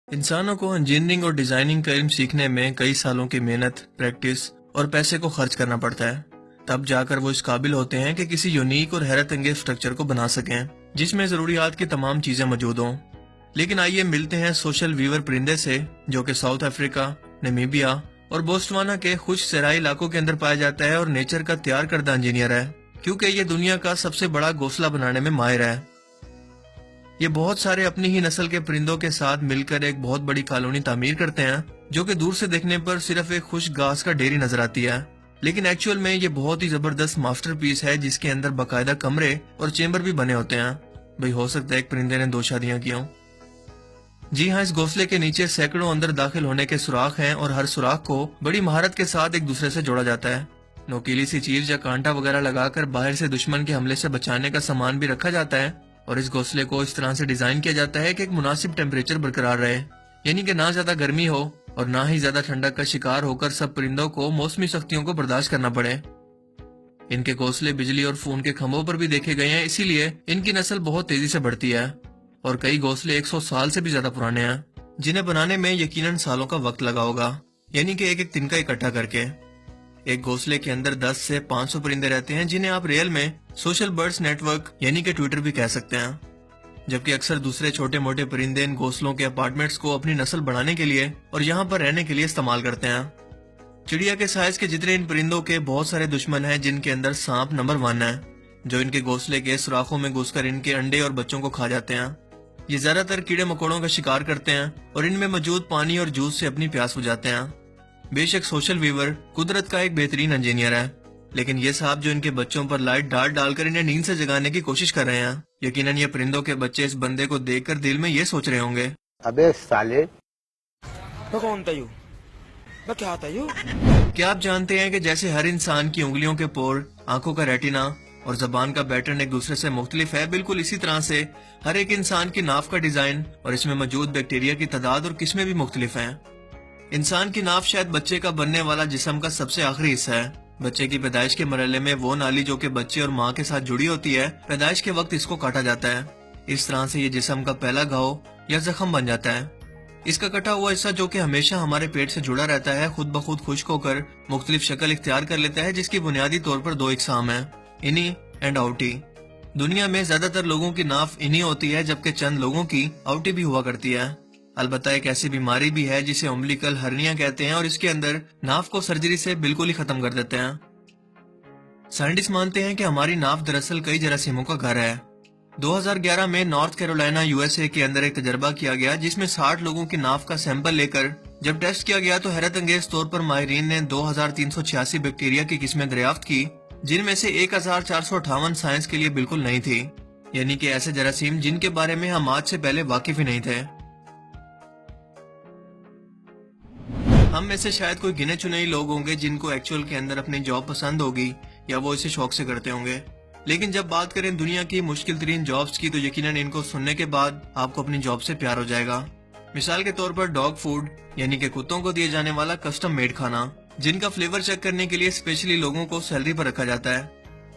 इंसानों को इंजीनियरिंग और डिजाइनिंग का इल्म सीखने में कई सालों की मेहनत, प्रैक्टिस और पैसे को खर्च करना पड़ता है। तब जाकर वो इस काबिल होते हैं कि किसी यूनिक और हैरत अंगेज स्ट्रक्चर को बना सकें जिसमें जरूरियात की तमाम चीजें मौजूद हों। लेकिन आइए मिलते हैं सोशल वीवर परिंदे से, जो कि साउथ अफ्रीका, नामीबिया और बोस्टवाना के खुश सराई इलाकों के अंदर पाया जाता है और नेचर का तैयार करदा इंजीनियर है, क्योंकि ये दुनिया का सबसे बड़ा घोंसला बनाने में माहिर है। ये बहुत सारे अपनी ही नस्ल के परिंदों के साथ मिलकर एक बहुत बड़ी कॉलोनी तामीर करते हैं, जो कि दूर से देखने पर सिर्फ एक खुश घास का ढेरी नजर आती है, लेकिन एक्चुअल में ये बहुत ही जबरदस्त मास्टरपीस है जिसके अंदर बाकायदा कमरे और चेंबर भी बने होते हैं। भाई हो सकता है एक परिंदे ने 2 शादियां की हों। जी हाँ, इस घोंसले के नीचे सैकड़ों अंदर दाखिल होने के सुराख हैं और हर सुराख को बड़ी महारत के साथ एक दूसरे से जोड़ा जाता है। नोकीली सी चीज या कांटा वगैरह लगाकर बाहर से दुश्मन के हमले से बचाने का सामान भी रखा जाता है, और इस घोंसले को इस तरह से डिजाइन किया जाता है कि एक मुनासिब टेम्परेचर बरकरार रहे, यानी कि ना ज्यादा गर्मी हो और ना ही ज्यादा ठंडक का शिकार होकर सब परिंदों को मौसमी सख्तियों को बर्दाश्त करना पड़े। इनके घोंसले बिजली और फोन के खंभों पर भी देखे गए हैं, इसीलिए इनकी नस्ल बहुत तेजी से बढ़ती है और कई घोंसले 100 साल से भी ज्यादा पुराने हैं, जिन्हें बनाने में यकीनन सालों का वक्त लगा होगा, यानी कि एक एक तिनका इकट्ठा करके। एक घोंसले के अंदर 10 से 500 परिंदे रहते हैं, जिन्हें आप रियल में सोशल बर्ड्स नेटवर्क यानी कि ट्विटर भी कह सकते हैं। जबकि अक्सर दूसरे छोटे मोटे परिंदे इन घोंसलों के अपार्टमेंट्स को अपनी नस्ल बढ़ाने के लिए और यहाँ पर रहने के लिए इस्तेमाल करते हैं। चिड़िया के साइज के जितने इन परिंदों के बहुत सारे दुश्मन हैं, जिनके अंदर सांप नंबर 1 है, जो इनके घोंसले के सुराखों में घुसकर इनके अंडे और बच्चों को खा जाते हैं। ये ज्यादातर कीड़े मकोड़ों का शिकार करते हैं और इनमें मौजूद पानी और जूस से अपनी प्यास बुझाते हैं। बेशक सोशल वीवर कुदरत का एक बेहतरीन इंजीनियर है, लेकिन ये साहब जो इनके बच्चों पर लाइट डालकर इन्हें नींद से जगाने की कोशिश कर रहे हैं, यकीनन ये परिंदों के बच्चे इस बंदे को देखकर दिल में ये सोच रहे होंगे, अबे साले कौन था यू? क्या था यू? क्या आप जानते हैं कि जैसे हर इंसान की उंगलियों के पोर, आंखों का रेटिना और जबान का पैटर्न एक दूसरे से मुख्तलिफ है, बिल्कुल इसी तरह से हर एक इंसान की नाफ का डिजाइन और इसमें मौजूद बैक्टीरिया की तादाद और किस्में भी मुख्तलिफ हैं। इंसान की नाफ शायद बच्चे का बनने वाला जिस्म का सबसे आखिरी हिस्सा है। बच्चे की पैदाइश के मरहले में वो नाली जो कि बच्चे और माँ के साथ जुड़ी होती है, पैदाइश के वक्त इसको काटा जाता है। इस तरह से ये जिस्म का पहला घाव या जख्म बन जाता है। इसका कटा हुआ हिस्सा जो कि हमेशा हमारे पेट से जुड़ा रहता है, खुद ब खुद खुश्क होकर मुख्तलिफ शक्ल इख्तियार कर लेता है, जिसकी बुनियादी तौर पर 2 इकसाम है, इनी एंड आउटी। दुनिया में ज्यादातर लोगों की नाफ इनी होती है, जबकि चंद लोगों की आउटी भी हुआ करती है। अलबत्ता एक ऐसी बीमारी भी है जिसे उम्बिलिकल हर्निया कहते हैं और इसके अंदर नाफ को सर्जरी से बिल्कुल ही खत्म कर देते हैं। साइंटिस्ट मानते हैं कि हमारी नाफ दरअसल कई जरासीमों का घर है। 2011 में नॉर्थ कैरोलिना यूएसए के अंदर एक तजर्बा किया गया, जिसमें 60 लोगों की नाफ का सैंपल लेकर जब टेस्ट किया गया तो हैरत अंगेज तौर पर माहिरीन ने 2386 बैक्टीरिया की किस्में दरियाफ्त की, जिनमें से 1458 साइंस के लिए बिल्कुल नई थी, यानी कि ऐसे जरासीम जिनके बारे में हम आज से पहले वाकिफ ही नहीं थे। हम में से शायद कोई गिने चुने ही लोग होंगे जिनको एक्चुअल के अंदर अपनी जॉब पसंद होगी या वो इसे शौक से करते होंगे, लेकिन जब बात करें दुनिया की मुश्किल तरीन जॉब्स की तो यकीनन इनको सुनने के बाद आपको अपनी जॉब से प्यार हो जाएगा। मिसाल के तौर पर डॉग फूड, यानी कि कुत्तों को दिए जाने वाला कस्टम मेड खाना, जिनका फ्लेवर चेक करने के लिए स्पेशली लोगों को सैलरी पर रखा जाता है,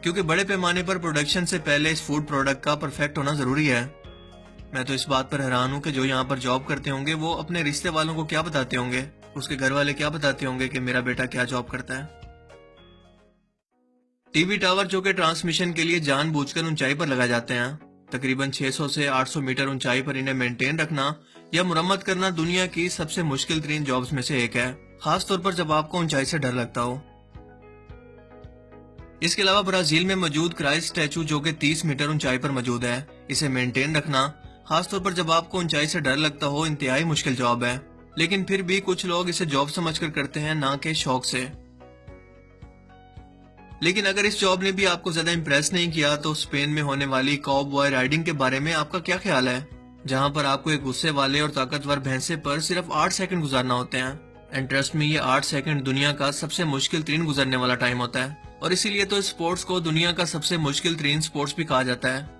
क्योंकि बड़े पैमाने पर प्रोडक्शन से पहले इस फूड प्रोडक्ट का परफेक्ट होना जरूरी है। मैं तो इस बात पर हैरान हूँ कि जो यहाँ पर जॉब करते होंगे वो अपने रिश्ते वालों को क्या बताते होंगे, उसके घर वाले क्या बताते होंगे कि मेरा बेटा क्या जॉब करता है। टीवी टावर जो कि ट्रांसमिशन के लिए जानबूझकर ऊंचाई पर लगाए जाते हैं, तकरीबन 600 से 800 मीटर ऊंचाई पर इन्हें मेंटेन रखना या मुरम्मत करना दुनिया की सबसे मुश्किल तरीन जॉब्स में से एक है, खास तौर पर जब आपको ऊंचाई से डर लगता हो। इसके अलावा ब्राजील में मौजूद क्राइस्ट स्टैचू जो कि 30 मीटर ऊंचाई पर मौजूद है, इसे मेंटेन रखना खास तौर पर जब आपको ऊंचाई से डर लगता हो इंतहाई मुश्किल जॉब है, लेकिन फिर भी कुछ लोग इसे जॉब समझकर करते हैं, ना कि शौक से। लेकिन अगर इस जॉब ने भी आपको ज्यादा इम्प्रेस नहीं किया तो स्पेन में होने वाली काउबॉय राइडिंग के बारे में आपका क्या ख्याल है, जहां पर आपको एक गुस्से वाले और ताकतवर भैंसे पर सिर्फ 8 सेकंड गुजारना होते हैं। एंड ट्रस्ट में ये 8 सेकंड दुनिया का सबसे मुश्किल तरीन गुजरने वाला टाइम होता है, और इसीलिए तो इस स्पोर्ट्स को दुनिया का सबसे मुश्किल तरीन स्पोर्ट्स भी कहा जाता है।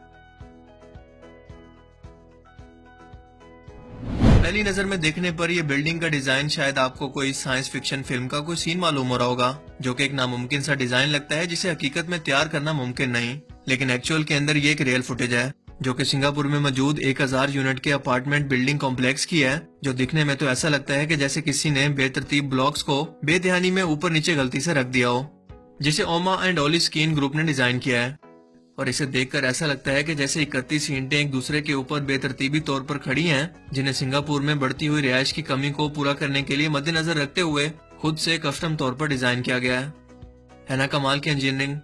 पहली नजर में देखने पर यह बिल्डिंग का डिजाइन शायद आपको कोई साइंस फिक्शन फिल्म का कोई सीन मालूम हो रहा होगा, जो कि एक नामुमकिन सा डिजाइन लगता है जिसे हकीकत में तैयार करना मुमकिन नहीं, लेकिन एक्चुअल के अंदर ये एक रियल फुटेज है। जो कि सिंगापुर में मौजूद 1000 यूनिट के अपार्टमेंट बिल्डिंग कॉम्प्लेक्स की है, जो दिखने में तो ऐसा लगता है कि जैसे किसी ने बेतरतीब ब्लॉक्स को बेध्यानी में ऊपर नीचे गलती से रख दिया हो, जिसे ओमा एंड ओली स्कीन ग्रुप ने डिजाइन किया है। और इसे देखकर ऐसा लगता है कि जैसे 31 ईंटें एक दूसरे के ऊपर बेतरतीबी तौर पर खड़ी हैं, जिन्हें सिंगापुर में बढ़ती हुई रिहाइश की कमी को पूरा करने के लिए मद्देनजर रखते हुए खुद से कस्टम तौर पर डिजाइन किया गया है ना कमाल की इंजीनियरिंग।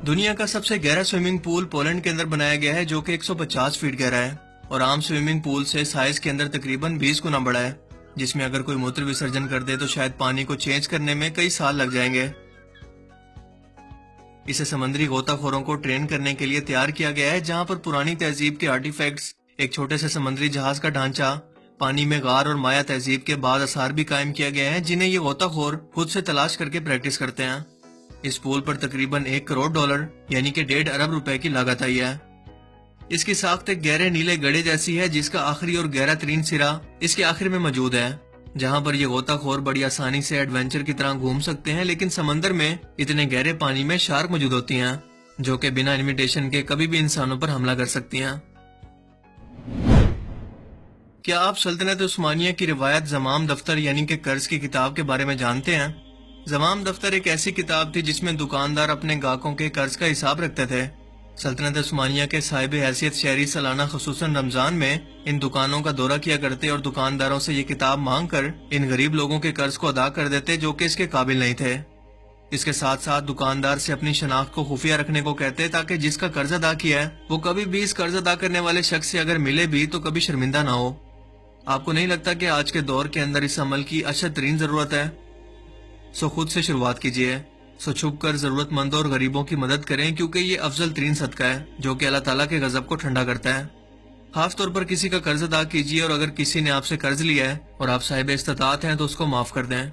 दुनिया का सबसे गहरा स्विमिंग पूल पोलैंड के अंदर बनाया गया है, जो कि 150 फीट गहरा है और आम स्विमिंग पूल से साइज के अंदर तकरीबन 20 गुना बड़ा है, जिसमें अगर कोई मूत्र विसर्जन कर दे तो शायद पानी को चेंज करने में कई साल लग जाएंगे। इसे समुद्री गोताखोरों को ट्रेन करने के लिए तैयार किया गया है, जहां पर पुरानी तहजीब के आर्टिफैक्ट्स, एक छोटे से समुद्री जहाज का ढांचा, पानी में गार और माया तहजीब के बाद आसार भी कायम किया गया है, जिन्हें ये गोताखोर खुद से तलाश करके प्रैक्टिस करते हैं। इस पुल पर तकरीबन $1 करोड़ यानी कि 1.5 अरब रुपए की लागत आई है। इसकी साख्त एक गहरे नीले गड्ढे जैसी है, जिसका आखिरी और गहरा तरीन सिरा इसके आखिर में मौजूद है, जहां पर ये गोताखोर बड़ी आसानी से एडवेंचर की तरह घूम सकते हैं। लेकिन समंदर में इतने गहरे पानी में शार्क मौजूद होती हैं, जो कि बिना इन्विटेशन के कभी भी इंसानों पर हमला कर सकती हैं। क्या आप सल्तनत उस्मानिया की रिवायत ज़माम दफ्तर यानी कि कर्ज की किताब के बारे में जानते हैं? ज़माम दफ्तर एक ऐसी किताब थी जिसमें दुकानदार अपने ग्राहकों के कर्ज का हिसाब रखते थे। सल्तनत उस्मानिया के साहिब हैसियत शहरी सालाना खुसूसन रमजान में इन दुकानों का दौरा किया करते और दुकानदारों से ये किताब मांग कर इन गरीब लोगों के कर्ज को अदा कर देते, जो कि इसके काबिल नहीं थे। इसके साथ साथ दुकानदार से अपनी शनाख्त को खुफिया रखने को कहते, ताकि जिसका कर्ज अदा किया है वो कभी भी इस कर्ज अदा करने वाले शख्स से अगर मिले भी तो कभी शर्मिंदा ना हो। आपको नहीं लगता कि आज के दौर के अंदर इस अमल की अशद तरीन जरूरत है? सो खुद से शुरुआत कीजिए। सो छुप कर जरूरतमंदों और गरीबों की मदद करें, क्योंकि ये अफजल तरीन सदका है जो कि अल्लाह ताला के गजब को ठंडा करता है। खास तौर पर किसी का कर्ज अदा कीजिए, और अगर किसी ने आपसे कर्ज लिया है और आप साहिब इस्तात हैं तो उसको माफ कर दें।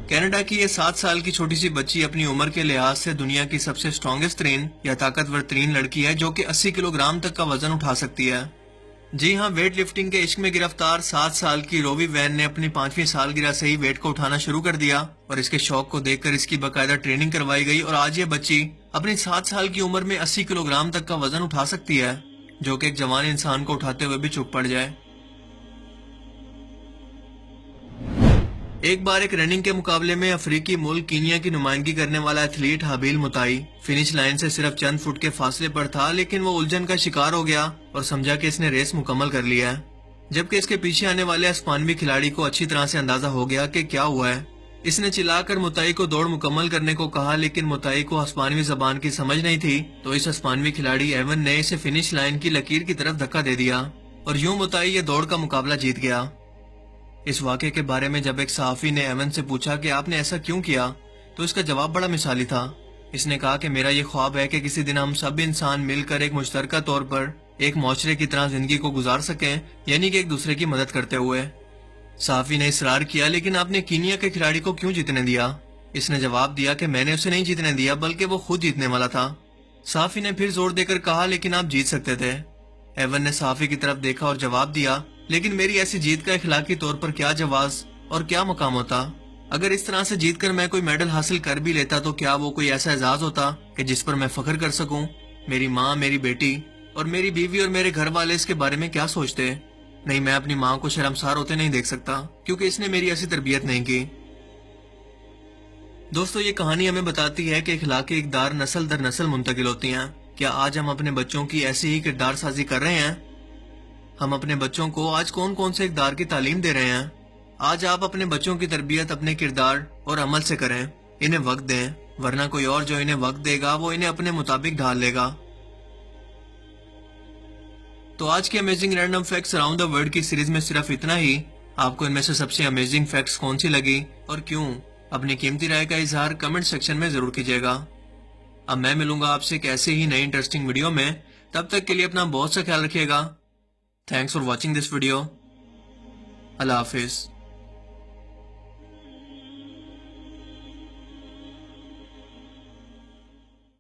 कनाडा की ये 7 साल की छोटी सी बच्ची अपनी उम्र के लिहाज से दुनिया की सबसे स्ट्रॉन्गेस्ट तरीन या ताकतवर तरीन लड़की है, जो कि 80 किलोग्राम तक का वजन उठा सकती है। जी हाँ, वेट लिफ्टिंग के इश्क में गिरफ्तार 7 साल की रोवी वैन ने अपनी 5वीं सालगिरह से ही वेट को उठाना शुरू कर दिया, और इसके शौक को देखकर इसकी बाकायदा ट्रेनिंग करवाई गई और आज ये बच्ची अपनी 7 साल की उम्र में 80 किलोग्राम तक का वजन उठा सकती है, जो कि एक जवान इंसान को उठाते हुए भी चुप पड़ जाए। एक बार एक रनिंग के मुकाबले में अफ्रीकी मुल्क कीनिया की नुमाइंदगी करने वाला एथलीट हाबिल मुताई फिनिश लाइन से सिर्फ चंद फुट के फासले पर था, लेकिन वो उलझन का शिकार हो गया और समझा कि इसने रेस मुकम्मल कर लिया है, जबकि इसके पीछे आने वाले स्पेनी खिलाड़ी को अच्छी तरह से अंदाजा हो गया कि क्या हुआ है। इसने चिल्लाकर मुताई को दौड़ मुकम्मल करने को कहा, लेकिन मुताई को स्पेनी जबान की समझ नहीं थी, तो इस स्पेनी खिलाड़ी एवन ने इसे फिनिश लाइन की लकीर की तरफ धक्का दे दिया और यूं मुताई ये दौड़ का मुकाबला जीत गया। इस वाक़े के बारे में जब एक सहाफ़ी ने एवन से पूछा कि आपने ऐसा क्यों किया, तो इसका जवाब बड़ा मिसाली था। इसने कहा कि मेरा ये ख्वाब है कि किसी दिन हम सब इंसान मिलकर एक मुश्तरका तौर पर एक माशरे की तरह जिंदगी को गुजार सकें, यानी कि एक दूसरे की मदद करते हुए। सहाफ़ी ने इसरार किया, लेकिन आपने कीनिया के खिलाड़ी को क्यों जीतने दिया? इसने जवाब दिया कि मैंने उसे नहीं जीतने दिया, बल्कि वो खुद जीतने वाला था। सहाफ़ी ने फिर जोर देकर कहा, लेकिन आप जीत सकते थे। एवन ने सहाफ़ी की तरफ देखा और जवाब दिया, लेकिन मेरी ऐसी जीत का इखलाकी तौर पर क्या जवाज और क्या मकाम होता? अगर इस तरह से जीतकर मैं कोई मेडल हासिल कर भी लेता तो क्या वो कोई ऐसा एजाज होता कि जिस पर मैं फख्र कर सकूं? मेरी माँ, मेरी बेटी और मेरी बीवी और मेरे घर वाले इसके बारे में क्या सोचते? नहीं, मैं अपनी माँ को शर्मसार होते नहीं देख सकता, क्योंकि इसने मेरी ऐसी तरबियत नहीं की। दोस्तों, ये कहानी हमें बताती है कि इखलाकी इक़दार नस्ल दर नस्ल मुंतकिल होती हैं। क्या आज हम अपने बच्चों की ऐसी ही किरदार साजी कर रहे हैं? हम अपने बच्चों को आज कौन कौन से इक़दार की तालीम दे रहे हैं? आज आप अपने बच्चों की तरबियत अपने किरदार और अमल से करें। इन्हें वक्त दें, वरना कोई और जो इन्हें वक्त देगा वो इन्हें अपने मुताबिक ढाल लेगा। तो आज के amazing random facts around the world की सीरीज में सिर्फ इतना ही। आपको इनमें से सबसे अमेजिंग फैक्ट्स कौन सी लगी और क्यों? अपनी कीमती राय का इजहार कमेंट सेक्शन में जरूर कीजिएगा। अब मैं मिलूंगा आपसे एक ऐसे ही नई इंटरेस्टिंग वीडियो में। तब तक के लिए अपना बहुत सा ख्याल रखिएगा। Thanks for watching this video. Allah Hafiz.